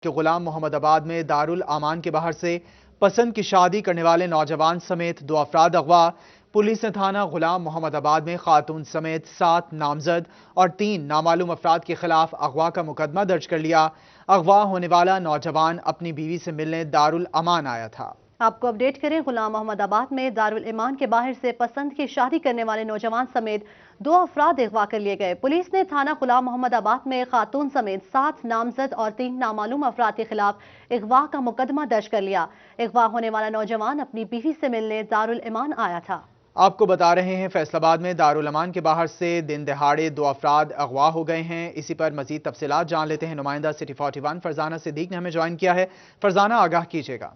کہ غلام محمد آباد میں دارالامان کے باہر سے پسند کی شادی کرنے والے نوجوان سمیت 2 افراد اغوا۔ پولیس نے تھانہ غلام محمد آباد میں خاتون سمیت 7 نامزد اور 3 نامعلوم افراد کے خلاف اغوا کا مقدمہ درج کر لیا۔ اغوا ہونے والا نوجوان اپنی بیوی سے ملنے دارالامان آیا تھا۔ آپ کو اپڈیٹ کریں، غلام محمد آباد میں دارالامان کے باہر سے پسند کی شادی کرنے والے نوجوان سمیت 2 افراد اغوا کر لیے گئے۔ پولیس نے تھانہ غلام محمد آباد میں خاتون سمیت 7 نامزد اور 3 نامعلوم افراد کے خلاف اغوا کا مقدمہ درج کر لیا۔ اغوا ہونے والا نوجوان اپنی بیوی سے ملنے دارالامان آیا تھا۔ آپ کو بتا رہے ہیں فیصل آباد میں دارالامان کے باہر سے دن دہاڑے 2 افراد اغوا ہو گئے ہیں۔ اسی پر مزید تفصیلات جان لیتے ہیں۔ نمائندہ سٹی 41 فرزانہ صدیق نے ہمیں جوائن کیا ہے۔ فرزانہ، آگاہ کیجیے گا۔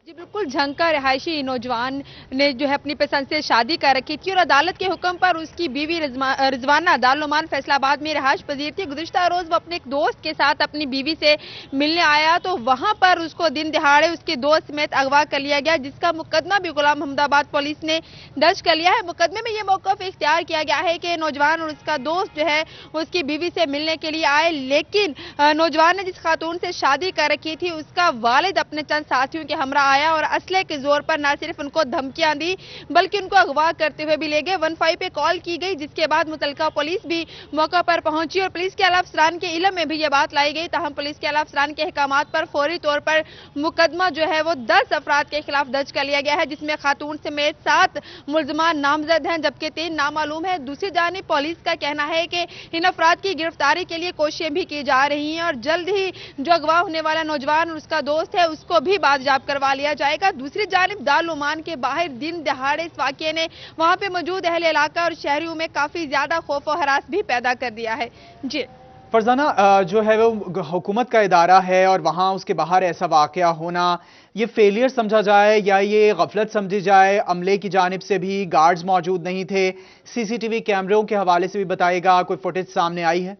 جی بالکل، جھنکا رہائشی نوجوان نے جو ہے اپنی پسند سے شادی کر رکھی تھی اور عدالت کے حکم پر اس کی بیوی رضوانہ دارالامان فیصل آباد میں رہائش پذیر تھی۔ گزشتہ روز وہ اپنے ایک دوست کے ساتھ اپنی بیوی سے ملنے آیا تو وہاں پر اس کو دن دہاڑے اس کے دوست سمیت اغوا کر لیا گیا، جس کا مقدمہ بھی غلام محمد آباد پولیس نے درج کر لیا ہے۔ مقدمے میں یہ موقف اختیار کیا گیا ہے کہ نوجوان اور اس کا دوست جو ہے وہ اس کی بیوی سے ملنے کے لیے آئے، لیکن نوجوان نے جس خاتون سے شادی کر رکھی تھی اس کا والد اپنے چند ساتھیوں کے ہمراہ آیا اور اسلحے کے زور پر نہ صرف ان کو دھمکیاں دی بلکہ ان کو اغوا کرتے ہوئے بھی لے گئے۔ 15 پہ کال کی گئی، جس کے بعد متعلقہ پولیس بھی موقع پر پہنچی اور پولیس کے اعلیٰ افسران کے علم میں بھی یہ بات لائی گئی۔ تاہم پولیس کے اعلیٰ افسران کے احکامات پر فوری طور پر مقدمہ جو ہے وہ 10 افراد کے خلاف درج کر لیا گیا ہے، جس میں خاتون سمیت 7 ملزمان نامزد ہیں جبکہ 3 نامعلوم ہیں۔ دوسری جانب پولیس کا کہنا ہے کہ ان افراد کی گرفتاری کے لیے کوششیں بھی کی جا رہی ہیں اور جلد ہی جو اغوا ہونے والا نوجوان اور اس کا دوست ہے اس کو بھی بازیاب کروا لیا جائے گا۔ دوسری جانب دارالامان کے باہر دن دہاڑے اس واقعے نے وہاں پہ موجود اہل علاقہ اور شہریوں میں کافی زیادہ خوف و ہراس بھی پیدا کر دیا ہے۔ جی فرزانہ، جو ہے وہ حکومت کا ادارہ ہے اور وہاں اس کے باہر ایسا واقعہ ہونا، یہ فیلئر سمجھا جائے یا یہ غفلت سمجھی جائے؟ عملے کی جانب سے بھی گارڈز موجود نہیں تھے، سی سی ٹی وی کیمروں کے حوالے سے بھی بتائے گا، کوئی فوٹیج سامنے آئی ہے؟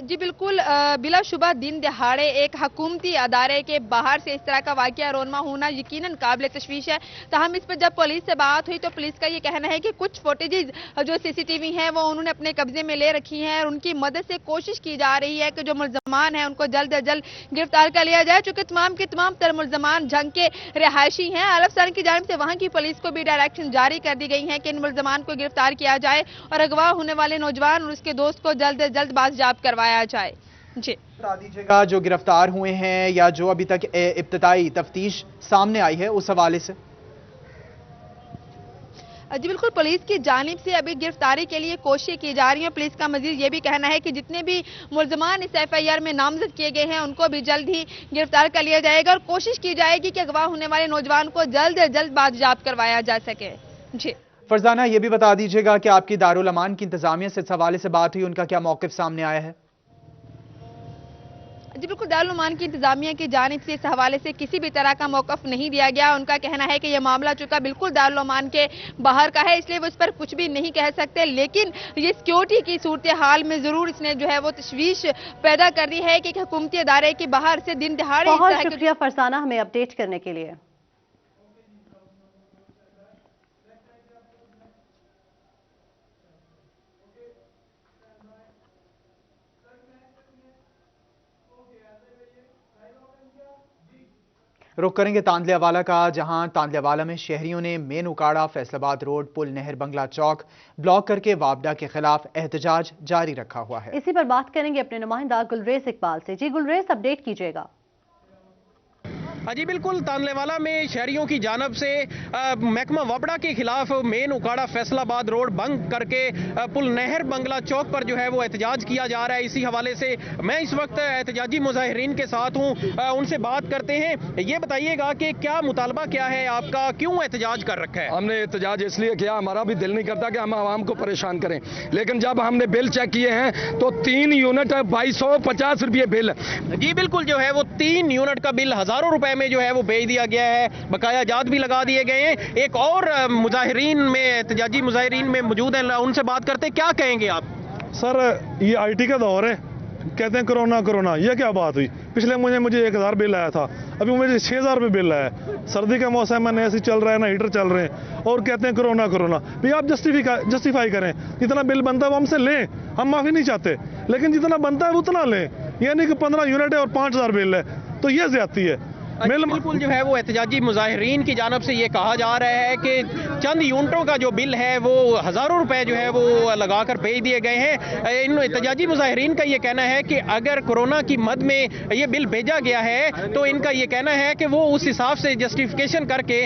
جی بالکل، بلا شبہ دن دہاڑے ایک حکومتی ادارے کے باہر سے اس طرح کا واقعہ رونما ہونا یقیناً قابل تشویش ہے۔ تاہم اس پر جب پولیس سے بات ہوئی تو پولیس کا یہ کہنا ہے کہ کچھ فوٹیجز جو سی سی ٹی وی ہیں وہ انہوں نے اپنے قبضے میں لے رکھی ہیں اور ان کی مدد سے کوشش کی جا رہی ہے کہ جو ملزمان ہیں ان کو جلد از جلد گرفتار کر لیا جائے، چونکہ تمام کے تمام تر ملزمان جنگ کے رہائشی ہیں۔ اعلیٰ افسران کی جانب سے وہاں کی پولیس کو بھی ڈائریکشن جاری کر دی گئی ہیں کہ ان ملزمان کو گرفتار کیا جائے اور اغوا ہونے والے نوجوان اور اس کے دوست کو جلد از جلد بازیاب کروایا جائے۔ جی بتا دیجیے گا جو گرفتار ہوئے ہیں یا جو ابھی تک ابتدائی تفتیش سامنے آئی ہے اس حوالے سے۔ جی بالکل، پولیس کی جانب سے ابھی گرفتاری کے لیے کوششیں کی جا رہی ہیں۔ پولیس کا مزید یہ بھی کہنا ہے کہ جتنے بھی ملزمان اس ایف آئی آر میں نامزد کیے گئے ہیں ان کو بھی جلد ہی گرفتار کر لیا جائے گا اور کوشش کی جائے گی کہ اغوا ہونے والے نوجوان کو جلد از جلد بازیاب کروایا جا سکے۔ جی فرزانہ، یہ بھی بتا دیجیے گا کہ آپ کی دارالامان کی انتظامیہ سے اس حوالے سے بات ہوئی، ان کا کیا موقف سامنے آیا ہے؟ جی بالکل، دارالامان کی انتظامیہ کی جانب سے اس حوالے سے کسی بھی طرح کا موقف نہیں دیا گیا۔ ان کا کہنا ہے کہ یہ معاملہ چونکہ بالکل دارالامان کے باہر کا ہے اس لیے وہ اس پر کچھ بھی نہیں کہہ سکتے، لیکن یہ سیکیورٹی کی صورتحال میں ضرور اس نے جو ہے وہ تشویش پیدا کر دی ہے کہ حکومتی ادارے کے باہر سے دن دہاڑے۔ بہت شکریہ فرزانہ ہمیں اپڈیٹ کرنے کے لیے۔ رخ کریں گے تاندلے والا کا، جہاں تاندلے والا میں شہریوں نے مین اکاڑا فیصل آباد روڈ پل نہر بنگلہ چوک بلاک کر کے وابڈا کے خلاف احتجاج جاری رکھا ہوا ہے۔ اسی پر بات کریں گے اپنے نمائندہ گلریز اقبال سے۔ جی گلریز، اپڈیٹ کیجیے گا۔ جی بالکل، تاندلے والا میں شہریوں کی جانب سے محکمہ وابڈا کے خلاف مین اکاڑا فیصل آباد روڈ بند کر کے پل نہر بنگلہ چوک پر جو ہے وہ احتجاج کیا جا رہا ہے۔ اسی حوالے سے میں اس وقت احتجاجی مظاہرین کے ساتھ ہوں، ان سے بات کرتے ہیں۔ یہ بتائیے گا کہ کیا مطالبہ کیا ہے آپ کا، کیوں احتجاج کر رکھا ہے؟ ہم نے احتجاج اس لیے کیا، ہمارا بھی دل نہیں کرتا کہ ہم عوام کو پریشان کریں، لیکن جب ہم نے بل چیک کیے ہیں تو 3 یونٹ 2250 روپے بل۔ جی بالکل، جو ہے وہ 3 یونٹ کا بل ہزاروں روپے میں جو ہے وہ بھیج دیا گیا ہے، بقایا جات بھی لگا دیے گئے ہیں۔ ایک اور مظاہرین میں احتجاجی مظاہرین میں موجود ہیں، ان سے بات کرتے، کیا کہیں گے آپ؟ سر یہ آئی ٹی کا دور ہے، कहते हैं कोरोना, ये क्या बात हुई? पिछले मुझे 1000 बिल आया था, अभी मुझे 6000 रुपये बिल आया है। सर्दी का मौसम है, ना एसी चल रहा है, ना हीटर चल रहे हैं, और कहते हैं कोरोना। भाई आप जस्टिफाई करें, जितना बिल बनता है वो हमसे लें, हम माफ़ी नहीं चाहते, लेकिन जितना बनता है उतना लें। यानी कि 15 यूनिट है और 5000 बिल है, तो ये ज्यादती है। बिल्कुल जो है वो एहतजाजी मुजाहिरीन की जानब से ये कहा जा रहा है कि चंद यूनिटों का जो बिल है वो हज़ारों रुपए जो है वो लगाकर भेज दिए गए हैं। इन एहतजाजी मुजाहिरीन का ये कहना है कि अगर कोरोना की मद में ये बिल भेजा गया है तो इनका ये कहना है कि वो उस हिसाब से जस्टिफिकेशन करके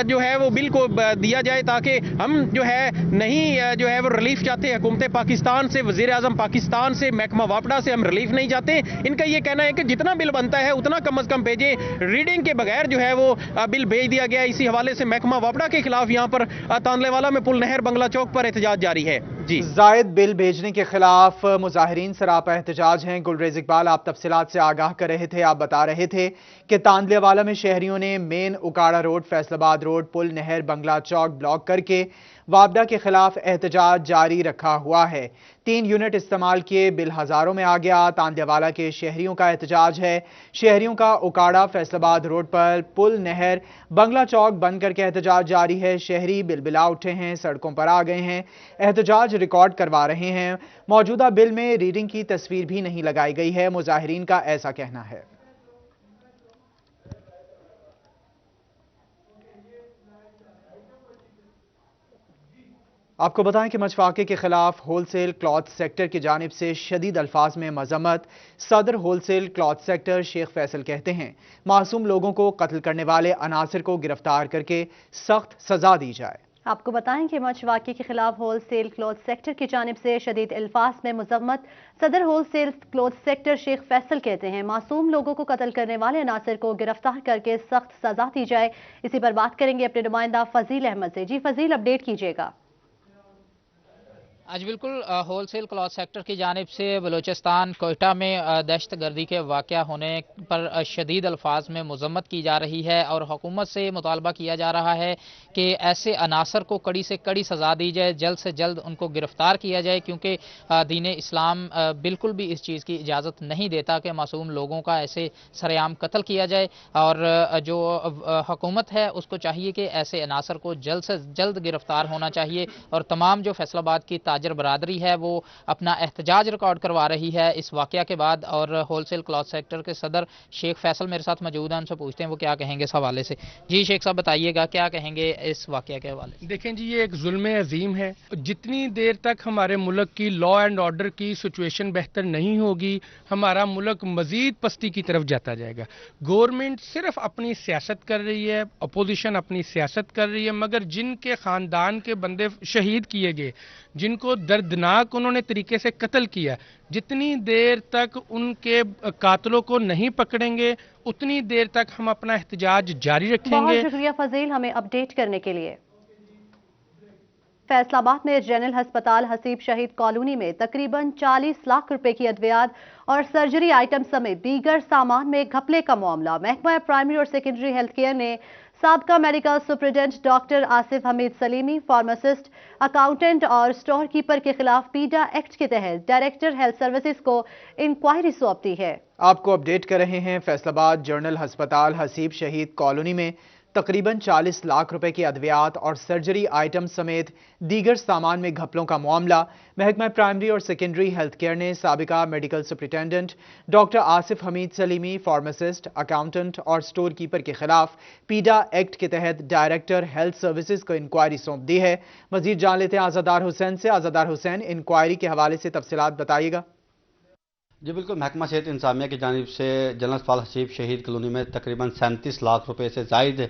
जो है वो बिल को दिया जाए, ताकि हम जो है नहीं जो है वो रिलीफ चाहते हुकूमत पाकिस्तान से, वज़ीर आज़म पाकिस्तान से, महकमा वापडा से हम रिलीफ नहीं चाहते। इनका ये कहना है कि जितना बिल बनता है उतना कम अज़ कम भेजें, रीडिंग के बगैर जो है वो बिल भेज दिया गया। इसी हवाले से महकमा वापडा के खिलाफ यहां पर तांदलेवाला में पुल नहर बंगला चौक पर एहतजाज जारी है। जी, जायद बिल भेजने के खिलाफ मुजाहिरीन सरापा एहतजाज हैं। गुलरेज इकबाल आप तफसीलात से आगाह कर रहे थे, आप बता रहे थे कि तांदलेवाला में शहरियों ने main Okara road, Faisalabad road, पुल नहर बंगला चौक ब्लॉक करके वापडा के खिलाफ एहतजाज जारी रखा हुआ है। 3 यूनिट इस्तेमाल किए, बिल हजारों में आ गया। तांदलेवाला के शहरियों का एहतजाज है। शहरियों का उकाड़ा फैसलाबाद रोड पर पुल नहर बंगला चौक बंद करके एहतजाज जारी है। शहरी बिलबिला उठे हैं, सड़कों पर आ गए हैं, एहतजाज रिकॉर्ड करवा रहे हैं। मौजूदा बिल में रीडिंग की तस्वीर भी नहीं लगाई गई है, मुजाहिरीन का ऐसा कहना है। आपको बताएं कि मचवाके के खिलाफ होलसेल क्लॉथ सेक्टर की जानिब से शदीद अल्फाज में मजम्मत। सदर wholesale cloth sector Sheikh Faisal कहते हैं मासूम लोगों को कत्ल करने वाले अनासिर को गिरफ्तार करके सख्त सजा दी जाए। आपको बताएं कि मचवाके के खिलाफ होलसेल क्लॉथ सेक्टर की जानिब से शदीद अल्फाज में मजम्मत। सदर wholesale cloth sector Sheikh Faisal कहते हैं मासूम लोगों को कत्ल करने वाले अनासिर को गिरफ्तार करके सख्त सजा दी जाए। इसी पर बात करेंगे अपने नुमाइंदा फजील अहमद से। जी फजील, अपडेट कीजिएगा। आज बिल्कुल होलसेल क्लॉथ सेक्टर की जानिब से बलूचिस्तान कोयटा में दहशत गर्दी के वाक़या होने पर शदीद अल्फाज में मजम्मत की जा रही है और हुकूमत से मुतालबा किया जा रहा है कि ऐसे अनासर को कड़ी से कड़ी सज़ा दी जाए, जल्द से जल्द उनको गिरफ्तार किया जाए, क्योंकि दीन इस्लाम बिल्कुल भी इस चीज़ की इजाज़त नहीं देता कि मासूम लोगों का ऐसे सरेआम कत्ल किया जाए। और जो हुकूमत है उसको चाहिए कि ऐसे अनासर को जल्द से जल्द गिरफ्तार होना चाहिए। और तमाम जो फैसलाबाद की ताजर बरादरी है वो अपना एहतजाज रिकॉर्ड करवा रही है इस वाकया के बाद। और होलसेल क्लॉथ सेक्टर के सदर शेख फैसल मेरे साथ मौजूद हैं, उनसे पूछते हैं वो क्या कहेंगे इस हवाले से। जी शेख साहब, बताइएगा क्या कहेंगे इस वाकया के हवाले से। देखें जी, ये एक जुल्म अजीम है। जितनी देर तक हमारे मुल्क की लॉ एंड ऑर्डर की सिचुएशन बेहतर नहीं होगी, हमारा मुल्क मजीद पस्ती की तरफ जाता जाएगा। गवर्नमेंट सिर्फ अपनी सियासत कर रही है, अपोजिशन अपनी सियासत कर रही है, मगर जिनके खानदान के बंदे शहीद किए गए, जिनको दर्दनाक उन्होंने तरीके से कत्ल किया, जितनी देर तक उनके कातलों को नहीं पकड़ेंगे उतनी देर तक हम अपना एहतजाज जारी रखेंगे। बहुत शुक्रिया फजील हमें अपडेट करने के लिए। फैसलाबाद में जनरल अस्पताल हसीब शहीद कॉलोनी में तकरीबन 40 लाख रुपए की अद्वियात और सर्जरी आइटम समेत दीगर सामान में घपले का मामला। महकमा प्राइमरी और सेकेंडरी हेल्थ केयर ने साबका medical superintendent doctor Asif Hameed Salimi, pharmacist, accountant और स्टोर कीपर के खिलाफ पीडा एक्ट के तहत डायरेक्टर हेल्थ सर्विसेज को इंक्वायरी सौंप दी है। आपको अपडेट कर रहे हैं फैसलाबाद जनरल अस्पताल हसीब शहीद कॉलोनी में तकरीबन 40 लाख रुपए की अद्वियात और सर्जरी आइटम समेत दीगर सामान में घपलों का मामला। महकमा प्राइमरी और सेकेंडरी हेल्थ केयर ने साबिका medical superintendent doctor Asif Hameed Salimi, pharmacist, accountant और स्टोर कीपर के खिलाफ पीडा एक्ट के तहत डायरेक्टर हेल्थ सर्विसेज को इंक्वायरी सौंप दी है। मजीद जान लेते हैं आज़ादार हुसैन से। आज़ादार हुसैन, इंक्वायरी के हवाले से तफसीलात बताइएगा। जी बिल्कुल, महकमा सेहत इंतजामिया की जानिब से जनरल अस्पताल हसीब शहीद कॉलोनी में तकरीबन 37 लाख रुपए से जायद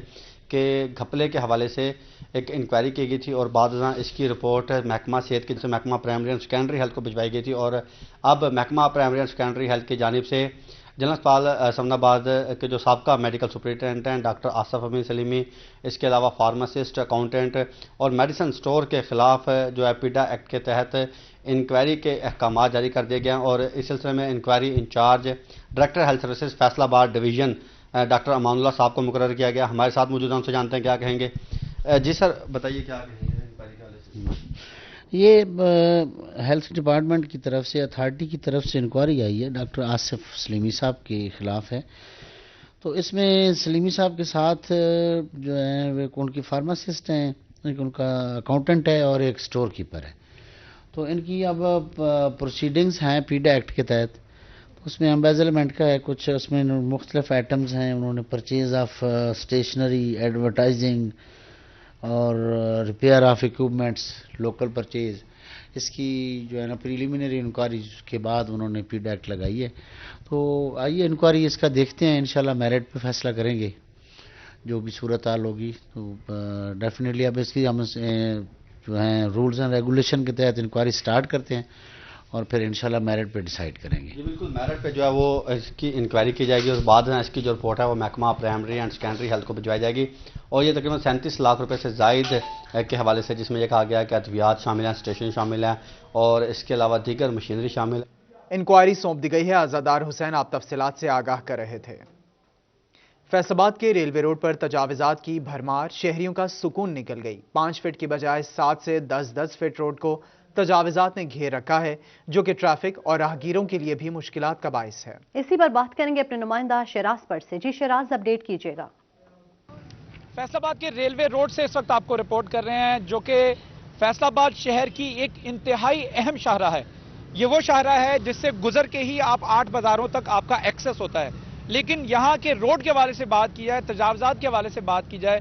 के घपले के हवाले से एक इंक्वायरी की गई थी और बाद में इसकी रिपोर्ट महकमा सेहत की महकमा प्राइमरी एंड सेकेंडरी हेल्थ को भिजवाई गई थी। और अब महकमा प्राइमरी एंड सेकेंडरी हेल्थ की जानिब से जनरल अस्पताल समनाबाद के जो साबका मेडिकल सुपरिटेंडेंट हैं डॉक्टर आसिफ हमीद सलीमी, इसके अलावा फार्मासिस्ट, अकाउंटेंट और मेडिसिन स्टोर के खिलाफ जो है पीडा एक्ट के तहत इंक्वायरी के अहकाम जारी कर दिए गए हैं। और इस सिलसिले में inquiry incharge director health services Faisalabad division doctor Amanullah साहब को मुकर्रर किया गया। हमारे साथ मौजूद हैं, उनसे जानते हैं क्या कहेंगे। जी सर, बताइए क्या कहेंगे इंक्वायरी के हवाले से। یہ ہیلتھ ڈپارٹمنٹ کی طرف سے اتھارٹی کی طرف سے انکوائری آئی ہے، ڈاکٹر آصف سلیمی صاحب کے خلاف ہے۔ تو اس میں سلیمی صاحب کے ساتھ جو ہیں وہ ان کی فارماسسٹ ہیں، ایک ان کا اکاؤنٹنٹ ہے اور ایک سٹور کیپر ہے۔ تو ان کی اب پروسیڈنگز ہیں پیڈا ایکٹ کے تحت، اس میں امبیزلمنٹ کا ہے کچھ، اس میں مختلف آئٹمز ہیں، انہوں نے پرچیز آف اسٹیشنری، ایڈورٹائزنگ اور repair of equipments, local purchase, اس کی جو ہے نا پریلیمنری انکوائری کے بعد انہوں نے پیڈا ایکٹ لگائی ہے۔ تو آئیے انکوائری اس کا دیکھتے ہیں، انشاءاللہ میرٹ پہ فیصلہ کریں گے جو بھی صورتحال ہوگی۔ تو ڈیفینیٹلی اب اس کی ہم جو ہیں رولز اینڈ ریگولیشن کے تحت انکوائری سٹارٹ کرتے ہیں اور پھر انشاءاللہ میرٹ پہ ڈیسائیڈ کریں گے۔ جی بالکل، میرٹ پہ جو ہے وہ اس کی انکوائری کی جائے گی اور بعد میں اس کی جو رپورٹ ہے وہ محکمہ پرائمری اینڈ سیکنڈری ہیلتھ کو بھجوائی جائے گی، اور یہ تقریباً 37 لاکھ روپے سے زائد کے حوالے سے، جس میں یہ کہا گیا ہے کہ ادویات شامل ہیں، اسٹیشن شامل ہیں اور اس کے علاوہ دیگر مشینری شامل ہے۔ انکوائری سونپ دی گئی ہے۔ عزادار حسین آپ تفصیلات سے آگاہ کر رہے تھے۔ فیصل آباد کے ریلوے روڈ پر تجاوزات کی بھرمار، شہریوں کا سکون نکل گئی۔ 5 فٹ کی بجائے 7 سے 10 فٹ روڈ کو تجاوزات نے گھیر رکھا ہے، جو کہ ٹریفک اور راہگیروں کے لیے بھی مشکلات کا باعث ہے۔ اسی پر بات کریں گے اپنے نمائندہ شیراز پر سے۔ جی شیراز، اپڈیٹ کیجیے گا۔ فیصل آباد کے ریلوے روڈ سے اس وقت آپ کو رپورٹ کر رہے ہیں، جو کہ فیصل آباد شہر کی ایک انتہائی اہم شاہراہ ہے۔ یہ وہ شاہراہ ہے جس سے گزر کے ہی آپ 8 بازاروں تک آپ کا ایکسس ہوتا ہے، لیکن یہاں کے روڈ کے حوالے سے بات کی جائے، تجاوزات کے حوالے سے بات کی جائے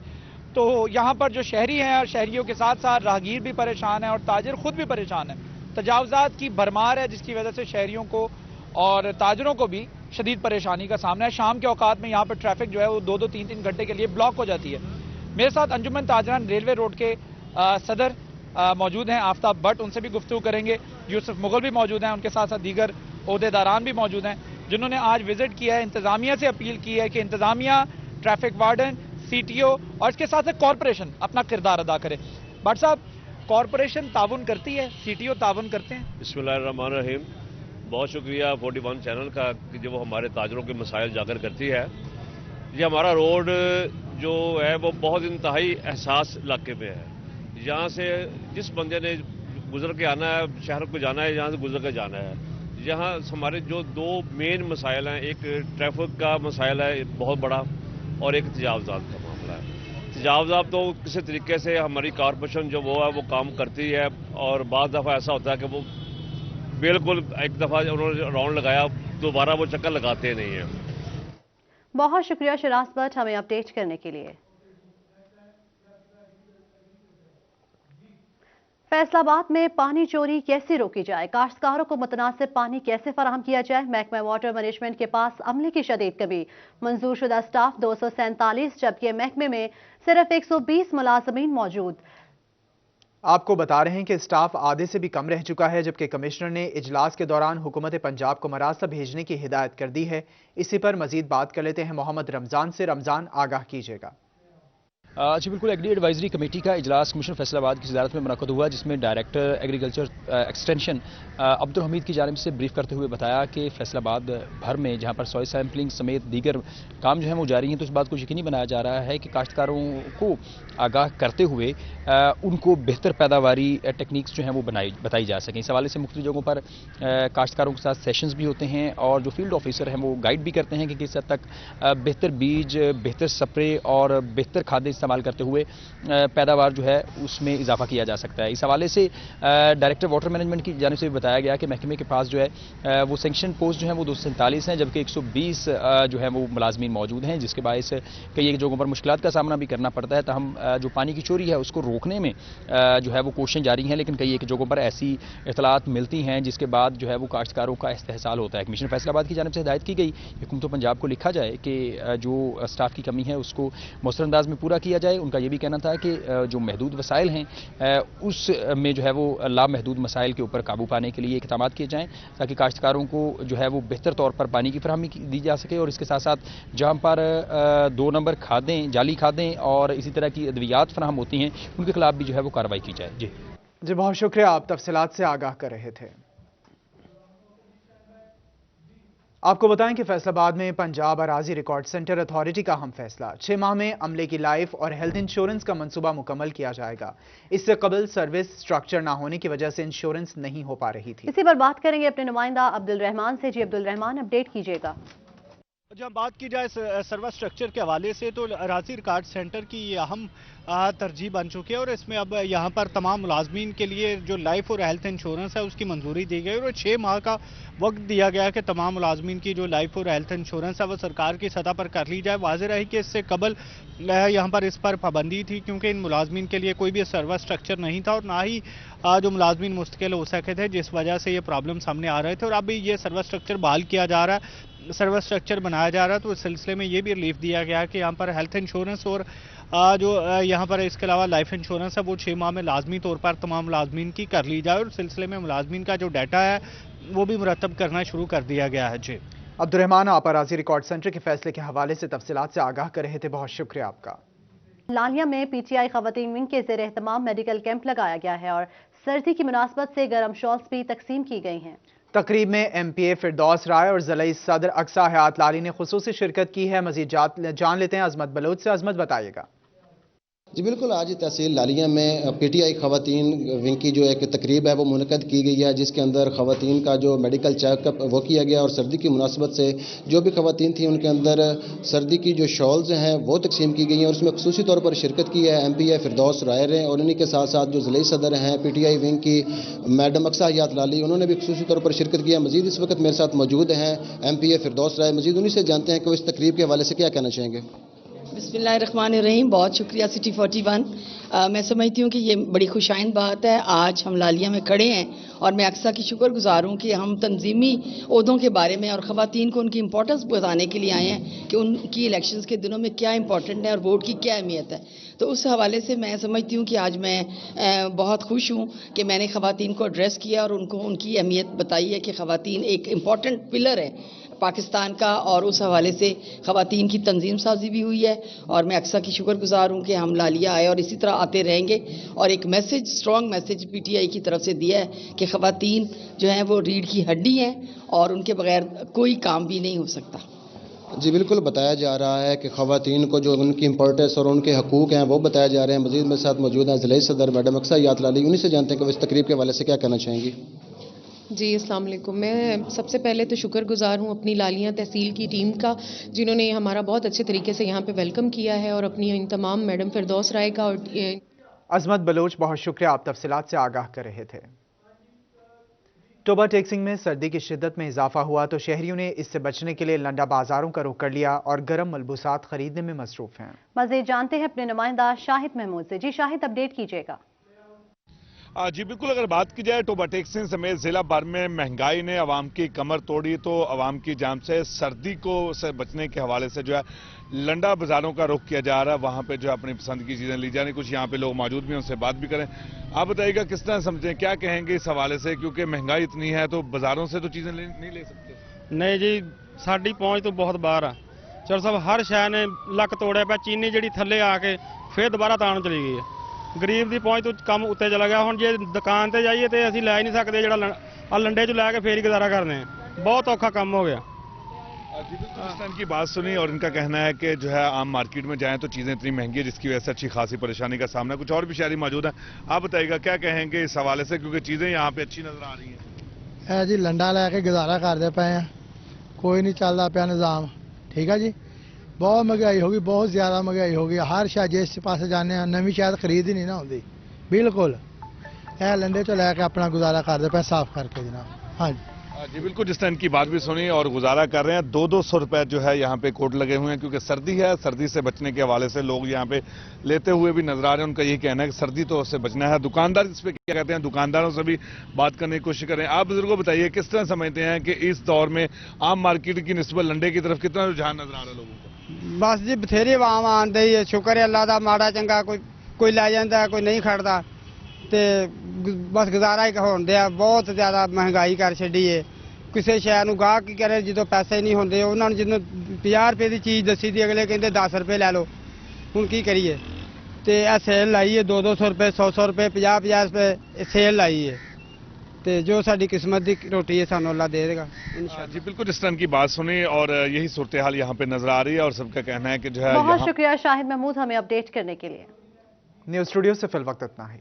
تو یہاں پر جو شہری ہیں اور شہریوں کے ساتھ ساتھ راہگیر بھی پریشان ہیں اور تاجر خود بھی پریشان ہیں۔ تجاوزات کی بھرمار ہے جس کی وجہ سے شہریوں کو اور تاجروں کو بھی شدید پریشانی کا سامنا ہے۔ شام کے اوقات میں یہاں پر ٹریفک جو ہے وہ 2-2 3-3 گھنٹے کے لیے بلاک ہو جاتی ہے۔ میرے ساتھ انجمن تاجران ریلوے روڈ کے صدر موجود ہیں آفتاب بٹ، ان سے بھی گفتگو کریں گے۔ یوسف مغل بھی موجود ہیں، ان کے ساتھ ساتھ دیگر عہدیداران بھی موجود ہیں جنہوں نے آج وزٹ کیا ہے۔ انتظامیہ سے اپیل کی ہے کہ انتظامیہ، traffic warden, C T O اور اس کے ساتھ ساتھ کارپوریشن اپنا کردار ادا کرے۔ بٹ صاحب، کارپوریشن تعاون کرتی ہے، سی ٹی او تعاون کرتے ہیں؟ بسم اللہ الرحمن الرحیم۔ بہت شکریہ 41 چینل کا کہ جو وہ ہمارے تاجروں کے مسائل اجاگر کرتی ہے۔ یہ ہمارا روڈ جو ہے وہ بہت انتہائی احساس علاقے میں ہے۔ یہاں سے جس بندے نے گزر کے آنا ہے، شہر کو جانا ہے، یہاں سے گزر کے جانا ہے۔ یہاں ہمارے جو 2 مین مسائل ہیں، ایک ٹریفک کا مسائل ہے بہت بڑا اور ایک تجاوزات کا معاملہ ہے۔ تجاوزات تو کسی طریقے سے ہماری کارپوریشن جو وہ ہے وہ کام کرتی ہے، اور بعض دفعہ ایسا ہوتا ہے کہ وہ بالکل ایک دفعہ انہوں نے راؤنڈ لگایا دوبارہ وہ چکر لگاتے نہیں ہیں۔ بہت شکریہ شیراز بٹ ہمیں اپڈیٹ کرنے کے لیے۔ فیصل آباد میں پانی چوری کیسے روکی جائے، کاشتکاروں کو متناسب پانی کیسے فراہم کیا جائے، محکمہ واٹر مینجمنٹ کے پاس عملے کی شدید کمی، منظور شدہ سٹاف 247 جبکہ محکمے میں صرف 120 ملازمین موجود۔ آپ کو بتا رہے ہیں کہ سٹاف آدھے سے بھی کم رہ چکا ہے، جبکہ کمشنر نے اجلاس کے دوران حکومت پنجاب کو مراثہ بھیجنے کی ہدایت کر دی ہے۔ اسی پر مزید بات کر لیتے ہیں محمد رمضان سے۔ رمضان، آگاہ کیجیے گا۔ جی بالکل، ایگری ایڈوائزری کمیٹی کا اجلاس کمشنر فیصل آباد کی صدارت میں منعقد ہوا، جس میں ڈائریکٹر ایگریکلچر ایکسٹینشن عبدالحمید کی جانب سے بریف کرتے ہوئے بتایا کہ فیصل آباد بھر میں جہاں پر سوائل سیمپلنگ سمیت دیگر کام جو ہیں وہ جاری ہیں، تو اس بات کو یقینی بنایا جا رہا ہے کہ کاشتکاروں کو آگاہ کرتے ہوئے ان کو بہتر پیداواری ٹیکنیکس جو ہیں وہ بتائی جا سکیں۔ اس حوالے سے مختلف جگہوں پر کاشتکاروں کے ساتھ سیشنز بھی ہوتے ہیں اور جو فیلڈ آفیسر ہیں وہ گائیڈ بھی کرتے ہیں کہ کس حد تک بہتر بیج، بہتر سپرے اور بہتر کھادیں استعمال کرتے ہوئے پیداوار جو ہے اس میں اضافہ کیا جا سکتا ہے۔ اس حوالے سے ڈائریکٹر واٹر مینجمنٹ کی جانب سے بھی بتایا گیا کہ محکمے کے پاس جو ہے وہ سینکشن پوسٹ جو ہیں وہ 247 ہیں، جبکہ 120 جو ہے وہ ملازمین موجود ہیں، جس کے باعث کئی ایک جگہوں پر مشکلات کا سامنا بھی کرنا پڑتا ہے۔ تاہم جو پانی کی چوری ہے اس کو روکنے میں جو ہے وہ کوششیں جاری ہیں، لیکن کئی ایک جگہوں پر ایسی اطلاعات ملتی ہیں جس کے بعد جو ہے وہ کاشتکاروں کا استحصال ہوتا ہے۔ کمشنر فیصل آباد کی جانب سے ہدایت کی گئی حکومت پنجاب کو لکھا جائے کہ جو سٹاف کی کمی ہے اس کو مؤثر انداز میں پورا کیا جائے۔ ان کا یہ بھی کہنا تھا کہ جو محدود وسائل ہیں اس میں جو ہے وہ لامحدود مسائل کے اوپر قابو پانے کے لیے اقدامات کیے جائیں تاکہ کاشتکاروں کو جو ہے وہ بہتر طور پر پانی کی فراہمی دی جا سکے، اور اس کے ساتھ ساتھ جہاں پر 2 نمبر کھادیں، جعلی کھادیں اور اسی طرح کی ادویات فراہم ہوتی ہیں ان کے خلاف بھی جو ہے وہ کارروائی کی جائے۔ جی بہت شکریہ، آپ تفصیلات سے آگاہ کر رہے تھے۔ आपको बताएं कि फैसलाबाद में पंजाब अराजी रिकॉर्ड सेंटर अथॉरिटी का अहम फैसला। 6 माह में अमले की लाइफ और हेल्थ इंश्योरेंस का मंसूबा मुकम्मल किया जाएगा। इससे कबल सर्विस स्ट्रक्चर ना होने की वजह से इंश्योरेंस नहीं हो पा रही थी। इसी पर बात करेंगे अपने नुमाइंदा अब्दुल रहमान से। जी अब्दुल रहमान, अपडेट कीजिएगा। जब बात की जाए सर्विस स्ट्रक्चर के हवाले से तो अराजी रिकॉर्ड सेंटर की ये अहम तरजीह बन चुकी है और इसमें अब यहाँ पर तमाम मुलाजमीन के लिए जो लाइफ और हेल्थ इंश्योरेंस है उसकी मंजूरी दी गई और 6 माह का वक्त दिया गया कि तमाम मुलाजमीन की जो लाइफ और हेल्थ इंश्योरेंस है वो सरकार की सतह पर कर ली जाए। वाज़ेह रही कि इससे कबल यहाँ पर इस पर पाबंदी थी क्योंकि इन मुलाजमीन के लिए कोई भी सर्विस स्ट्रक्चर नहीं था और ना ही जो मुलाजमीन मुस्तकिल हो सके थे, जिस वजह से ये प्रॉब्लम सामने आ रहे थे। और अब ये सर्विस स्ट्रक्चर बहाल किया जा रहा है, सर्विस स्ट्रक्चर बनाया जा रहा है, तो इस सिलसिले में ये भी रिलीफ दिया गया कि यहाँ पर हेल्थ इंश्योरेंस और जो यहाँ पर इसके अलावा लाइफ इंश्योरेंस है वो 6 माह में लाजमी तौर पर तमाम मुलाजमीन की कर ली जाए और इस सिलसिले में मुलाजमीन का जो डाटा है वो भी मुरतब करना शुरू कर दिया गया है। जी अब्दुर्रहमान, आप अराजी रिकॉर्ड सेंटर के फैसले के हवाले से तफसीलात से आगाह कर रहे थे, बहुत शुक्रिया आपका। लालिया में पीटीआई खवातीन विंग के ज़ेर एहतमाम मेडिकल कैंप लगाया गया है और सर्दी की मुनासबत से गर्म शॉल्स भी तकसीम की गई हैं। तकरीब में एमपीए फिरदौस राय और ज़िला सदर अक्सा हयात लाली ने खुसूसी शिरकत की है। मजीद जान लेते हैं अजमत बलोच से। अजमत, बताइएगा। जी बिल्कुल, आज तहसील लालिया में पीटीआई खवातीन विंग की जो एक तकरीब है वो मुनक़द की गई है, जिसके अंदर खवातीन का जो मेडिकल चेकअप वो किया गया और सर्दी की मुनासबत से जो भी खवातीन थी उनके अंदर सर्दी की जो शॉल्स हैं वो तकसीम की गई हैं और उसमें खुसूसी तौर पर शिरकत की है एमपीए फिरदौस राय ने और उन्हीं के साथ साथ जो ज़िला सदर हैं पीटीआई विंग की मैडम अक्सा हयात लाली, उन्होंने भी खुसूसी तौर पर शिरकत की है। मजीद इस वक्त मेरे साथ मौजूद हैं एमपीए फिरदौस राय, मजीद उन्हीं से जानते हैं कि वो इस तकरीब के हवाले से क्या कहना चाहेंगे। बिस्मिल्लाहिर्रहमानिर्रहीम, बहुत शुक्रिया सिटी 41। मैं समझती हूँ कि ये बड़ी खुशाइन बात है, आज हम लालिया में खड़े हैं और मैं अक्सा की शुक्रगुजार हूँ कि हम तंजीमी ओहदों के बारे में और ख़वातीन को उनकी इंपॉर्टेंस बताने के लिए आए हैं कि उनकी इलेक्शंस के दिनों में क्या इंपॉर्टेंट है और वोट की क्या अहमियत है। तो उस हवाले से मैं समझती हूँ कि आज मैं बहुत खुश हूँ कि मैंने ख़वातीन को एड्रेस किया और उनको उनकी अहमियत बताई है कि ख़वातीन एक इम्पॉर्टेंट पिलर है पाकिस्तान का और उस हवाले से ख़वातीन की तंजीम साजी भी हुई है और मैं अक्सा की शुक्रगुजार हूँ कि हम लालिया आए और इसी तरह आते रहेंगे। और एक मैसेज, स्ट्रॉन्ग मैसेज पीटीआई की तरफ से दिया है कि ख़वातीन जो हैं वो रीढ़ की हड्डी हैं और उनके बगैर कोई काम भी नहीं हो सकता। जी बिल्कुल, बताया जा रहा है कि ख़वातीन को जो उनकी इंपॉर्टेंस और उनके हकूक़ हैं वो बताए जा रहे हैं। मज़ीद मेरे साथ मौजूद हैं ज़िला सदर मैडम अक्सा हयात लाली, उन्हीं से जानते हैं कि वो इस तकरीब के हवाले से क्या कहना चाहेंगी। जी अस्सलाम वालेकुम। मैं सबसे पहले तो शुक्रगुजार हूँ अपनी लालिया तहसील की टीम का, जिन्होंने हमारा बहुत अच्छे तरीके से यहाँ पे वेलकम किया है और अपनी इन तमाम मैडम फिरदौस राय का। और अजमत बलोच, बहुत शुक्रिया, आप तफसीलात से आगाह कर रहे थे। टोबा टेक्सिंग में सर्दी की शिद्दत में इजाफा हुआ तो शहरियों ने इससे बचने के लिए लंडा बाजारों का रुख कर लिया और गर्म मलबूसात खरीदने में मसरूफ हैं। मज़ीद जानते हैं अपने नुमाइंदा शाहिद महमूद से। जी शाहिद, अपडेट कीजिएगा। जी बिल्कुल, अगर बात की जाए टोबा टेक्सिंग समेत जिला भर में महंगाई ने आवाम की कमर तोड़ी तो आवाम की जान से सर्दी को से बचने के हवाले से जो है लंडा बाजारों का रुख किया जा रहा है। वहाँ पे जो है अपनी पसंद की चीज़ें ली जा रही। कुछ यहाँ पे लोग मौजूद भी हैं, उनसे बात भी करें। आप बताइएगा किस तरह समझें, क्या कहेंगे इस हवाले से, क्योंकि महंगाई इतनी है तो बाजारों से तो चीज़ें नहीं ले सकते। नहीं जी, साड़ी पहुँच तो बहुत बाहर है। चलो सब हर शहर ने लक तोड़िया पे, चीनी जी थले आके फिर दोबारा तान चली गई है। गरीब की पहुँच तो कम उत्ते चला गया। हम जो दुकान पर जाइए तो असीं लै नहीं सकते, जो लंडे च लैके फिर ही गुजारा करने, बहुत औखा काम हो गया। की बात सुनी और इनका कहना है कि जो है आम मार्केट में जाएं तो चीज़ें इतनी महंगी है जिसकी वजह से अच्छी खासी परेशानी का सामना। कुछ और भी शहरी मौजूद है, आप बताइएगा क्या कहेंगे इस हवाले से, क्योंकि चीज़ें यहाँ पे अच्छी नजर आ रही हैं। जी लंडा लैके गुजारा करते पे हैं, कोई नहीं चलता पाया निज़ाम। ठीक है जी, बहुत महंगाई होगी, बहुत ज़्यादा महंगाई होगी। हर शह जिस पास जाने नवी शायद खरीद ही नहीं ना होती। बिल्कुल लंडे चो लैके अपना गुजारा करते पे साफ करके जनाब। हाँ जी बिल्कुल, जिस तरह इनकी बात भी सुनी और गुजारा कर रहे हैं। 200 रुपए जो है यहाँ पे कोट लगे हुए हैं क्योंकि सर्दी है। सर्दी से बचने के हवाले से लोग यहाँ पे लेते हुए भी नजर आ रहे हैं। उनका यही कहना है कि सर्दी तो उससे बचना है। दुकानदार इस पे क्या कहते हैं, दुकानदारों से भी बात करने की कोशिश करें। आप बुजुर्गों बताइए किस तरह समझते हैं कि इस दौर में आम मार्केट की निस्बत लंडे की तरफ कितना रुझान नजर आ रहा है लोगों को। बस जी बथेरे आम आंदे ही है, शुक्र है अल्लाह का। माड़ा चंगा कोई लै जाता, कोई नहीं खड़ता, तो बस गुजारा ही होन दिया। बहुत ज़्यादा महंगाई कर छड़ी है। किसी शहर ਨੂੰ ਗਾਹਕ ਕੀ ਕਰੇ ਜਦੋਂ ਪੈਸੇ ਨਹੀਂ ਹੁੰਦੇ, ਉਹਨਾਂ ਨੂੰ ਜਦੋਂ 50 ਰੁਪਏ ਦੀ ਚੀਜ਼ ਦੱਸੀ ਦੀ ਅਗਲੇ ਕਹਿੰਦੇ 10 ਰੁਪਏ ਲੈ ਲਓ। ਹੁਣ ਕੀ ਕਰੀਏ, ਤੇ ਇਹ ਸੇਲ ਲਾਈ ਹੈ 200 ਰੁਪਏ, 100 ਰੁਪਏ, 50 ਰੁਪਏ ਸੇਲ ਲਾਈ ਹੈ। ਤੇ ਜੋ ਸਾਡੀ ਕਿਸਮਤ ਦੀ ਰੋਟੀ ਹੈ ਸਾਨੂੰ ਅੱਲਾ दे देगा जी बिल्कुल इस तरह की बात सुनी और यही सूरत हाल यहाँ पे नजर आ रही है और सबका कहना है कि जो है बहुत शुक्रिया शाहिद महमूद हमें अपडेट करने के लिए। न्यूज स्टूडियो से फिल वक्त इतना ही।